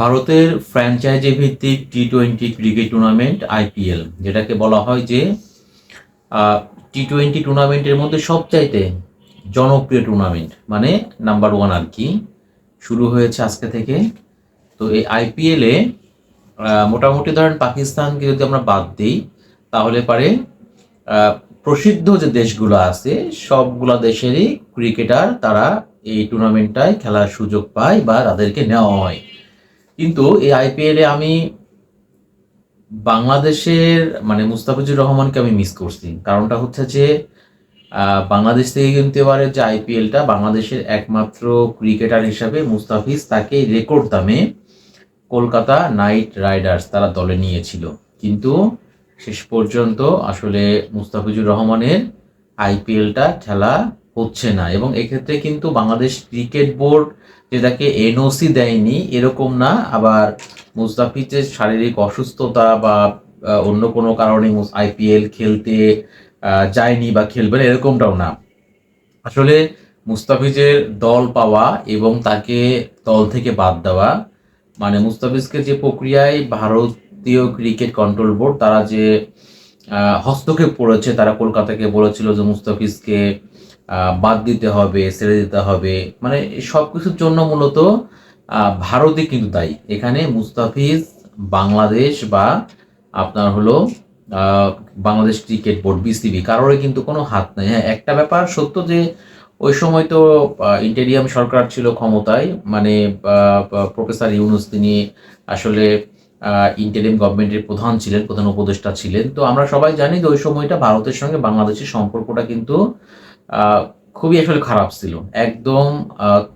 ভারতের ফ্র্যাঞ্চাইজি ভিত্তিক টি-20 cricket tournament IPL, যেটাকে বলা হয় যে টি-20 টুর্নামেন্টের মধ্যে সবচাইতে জনপ্রিয় টুর্নামেন্ট, মানে নাম্বার ওয়ান আর কি, শুরু হয়েছে আজকে থেকে। তো এই আইপিএলে মোটামুটি ধরেন পাকিস্তানকে যদি আমরা বাদ দিই, তাহলে পারে প্রসিদ্ধ যে দেশগুলো আছে সবগুলা দেশেরই ক্রিকেটার তারা এই টুর্নামেন্টটায় খেলার সুযোগ পায় বা তাদেরকে নেওয়া হয়। কিন্তু এই আইপিএলে আমি বাংলাদেশের মানে মুস্তাফিজুর রহমানকে আমি মিস করছি। কারণটা হচ্ছে যে বাংলাদেশ থেকে কিন্তু এবারে যে আইপিএলটা, বাংলাদেশের একমাত্র ক্রিকেটার হিসাবে মুস্তাফিজ তাকে রেকর্ড দামে কলকাতা নাইট রাইডার্স তারা দলে নিয়েছিল। কিন্তু শেষ পর্যন্ত আসলে মুস্তাফিজুর রহমানের আইপিএলটা খেলা হচ্ছে না, এবং এক্ষেত্রে কিন্তু বাংলাদেশ ক্রিকেট বোর্ড যে তাকে এনওসি দেয়নি এরকম না, আবার মুস্তাফিজের শারীরিক অসুস্থতা বা অন্য কোনো কারণে আইপিএল খেলতে যায়নি বা খেলবে না এরকমটাও না। আসলে মুস্তাফিজের দল পাওয়া এবং তাকে দল থেকে বাদ দেওয়া, মানে মুস্তাফিজকে যে প্রক্রিয়ায় ভারতীয় ক্রিকেট কন্ট্রোল বোর্ড তারা যে হস্তক্ষেপ করেছে, তারা কলকাতাকে বলেছিল যে মুস্তাফিজকে বাদ দিতে হবে, ছেড়ে দিতে হবে, মানে সব কিছুর জন্য মূলত ভারতই কিন্তু দায়ী। এখানে মুস্তাফিজ, বাংলাদেশ বা আপনার হলো বাংলাদেশ ক্রিকেট বোর্ড বিসিবি কারোরই কিন্তু কোনো হাত নেই। হ্যাঁ, একটা ব্যাপার সত্য যে ওই সময় তো ইন্টেরিয়াম সরকার ছিল ক্ষমতায়, মানে প্রফেসর ইউনূস তিনি আসলে ইন্টারিম গভর্নমেন্টের প্রধান ছিলেন, প্রধান উপদেষ্টা ছিলেন। তো আমরা সবাই জানি যে ওই সময়টা ভারতের সঙ্গে বাংলাদেশের সম্পর্কটা কিন্তু খুবই আসলে খারাপ ছিল, একদম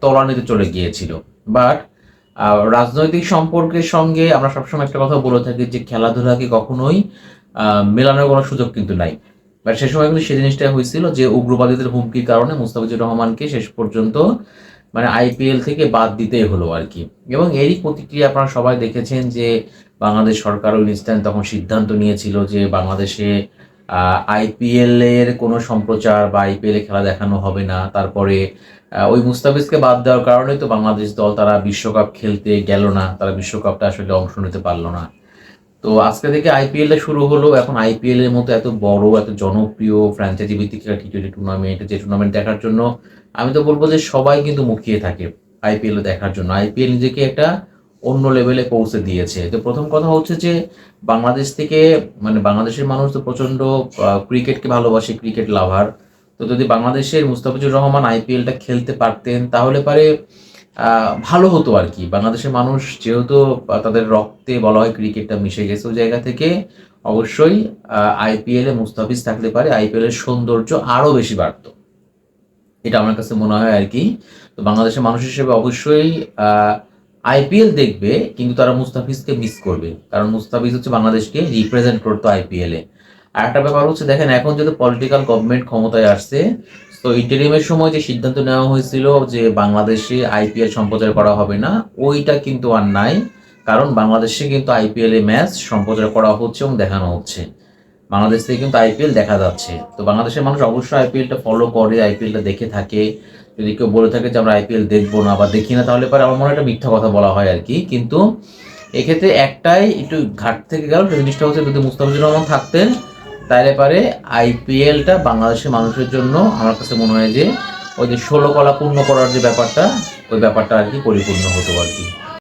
তলানিতে চলে গিয়েছিল। বাট রাজনৈতিক সম্পর্কের সঙ্গে আমরা সবসময় একটা কথা বলে থাকি যে খেলাধুলাকে কখনোই মেলানোর কোনো সুযোগ কিন্তু নাই। বাট সে সময় কিন্তু সেই জিনিসটা হয়েছিল যে উগ্রবাদীদের হুমকির কারণে মুস্তাফিজুর রহমানকে শেষ পর্যন্ত মানে আইপিএল থেকে বাদ দিতেই হলো আর কি। এবং এরই প্রতিক্রিয়া আপনারা সবাই দেখেছেন যে বাংলাদেশ সরকার ওই ইনস্ট্যান্ট তখন সিদ্ধান্ত নিয়েছিল যে বাংলাদেশে আইপিএল এর কোনো সম্প্রচার বা আইপিএল এ খেলা দেখানো হবে না। তারপরে ওই মুস্তাফিজকে বাদ দেওয়ার কারণে তো বাংলাদেশ দল তারা বিশ্বকাপ খেলতে গেল না, তারা বিশ্বকাপটা আসলে অংশ নিতে পারলো না। তো আজকে থেকে আইপিএল এ শুরু হলো। এখন আইপিএল এর মতো এত বড়, এত জনপ্রিয় ফ্র্যাঞ্চাইজি ভিত্তিক একটা টি-20 টুর্নামেন্ট, যে টুর্নামেন্ট দেখার জন্য আমি তো বলবো যে সবাই কিন্তু মুখিয়ে থাকে আইপিএল দেখার জন্য। আইপিএল নিজেকে একটা অন্য লেভেলে পৌঁছে দিয়েছে। তো প্রথম কথা হচ্ছে যে বাংলাদেশ থেকে, মানে বাংলাদেশের মানুষ তো প্রচন্ড ক্রিকেটকে ভালোবাসে, ক্রিকেট লাভার। তো যদি বাংলাদেশের মুস্তাফিজুর রহমান আইপিএলটা খেলতে পারতেন তাহলে পারে ভালো হতো আর কি। বাংলাদেশের মানুষ যেহেতু তাদের রক্তে বলা হয় ক্রিকেটটা মিশে গেছে, ওই জায়গা থেকে অবশ্যই আইপিএলে মুস্তাফিজ থাকলে পারে আইপিএল এর সৌন্দর্য আরো বেশি বাড়তো, এটা আমার কাছে মনে হয় আর কি। তো বাংলাদেশের মানুষ হিসেবে অবশ্যই আইপিএল দেখবে, কিন্তু তারা মুস্তাফিজকে মিস করবে, কারণ মুস্তাফিজ হচ্ছে বাংলাদেশকে রিপ্রেজেন্ট করতো আইপিএলে। আর একটা ব্যাপার হচ্ছে দেখেন, এখন যেহেতু পলিটিক্যাল গভর্নমেন্ট ক্ষমতায় আসছে, তো ইন্টারিমের সময় যে সিদ্ধান্ত নেওয়া হয়েছিল যে বাংলাদেশে আইপিএল সম্প্রচার করা হবে না, ওইটা কিন্তু আর নাই। কারণ বাংলাদেশে কিন্তু আইপিএল এ ম্যাচ সম্প্রচার করা হচ্ছে এবং দেখানো হচ্ছে, বাংলাদেশ থেকে কিন্তু আইপিএল দেখা যাচ্ছে। তো বাংলাদেশের মানুষ অবশ্যই আইপিএলটা ফলো করে, আইপিএলটা দেখে থাকে। যদি কেউ বলে থাকে যে আমরা আইপিএল দেখবো না বা দেখি না, তাহলে পরে আমার মনে হয় একটা মিথ্যা কথা বলা হয় আর কি। কিন্তু এক্ষেত্রে একটাই একটু ঘাট থেকে গেল, সেই জিনিসটা হচ্ছে যদি মুস্তাফিজুর রহমান থাকতেন তাহলে পারে আইপিএলটা বাংলাদেশের মানুষের জন্য আমার কাছে মনে হয় যে ওই যে 16 কলা পূর্ণ করার যে ব্যাপারটা, ওই ব্যাপারটা আর কি পরিপূর্ণ হতো আর কি।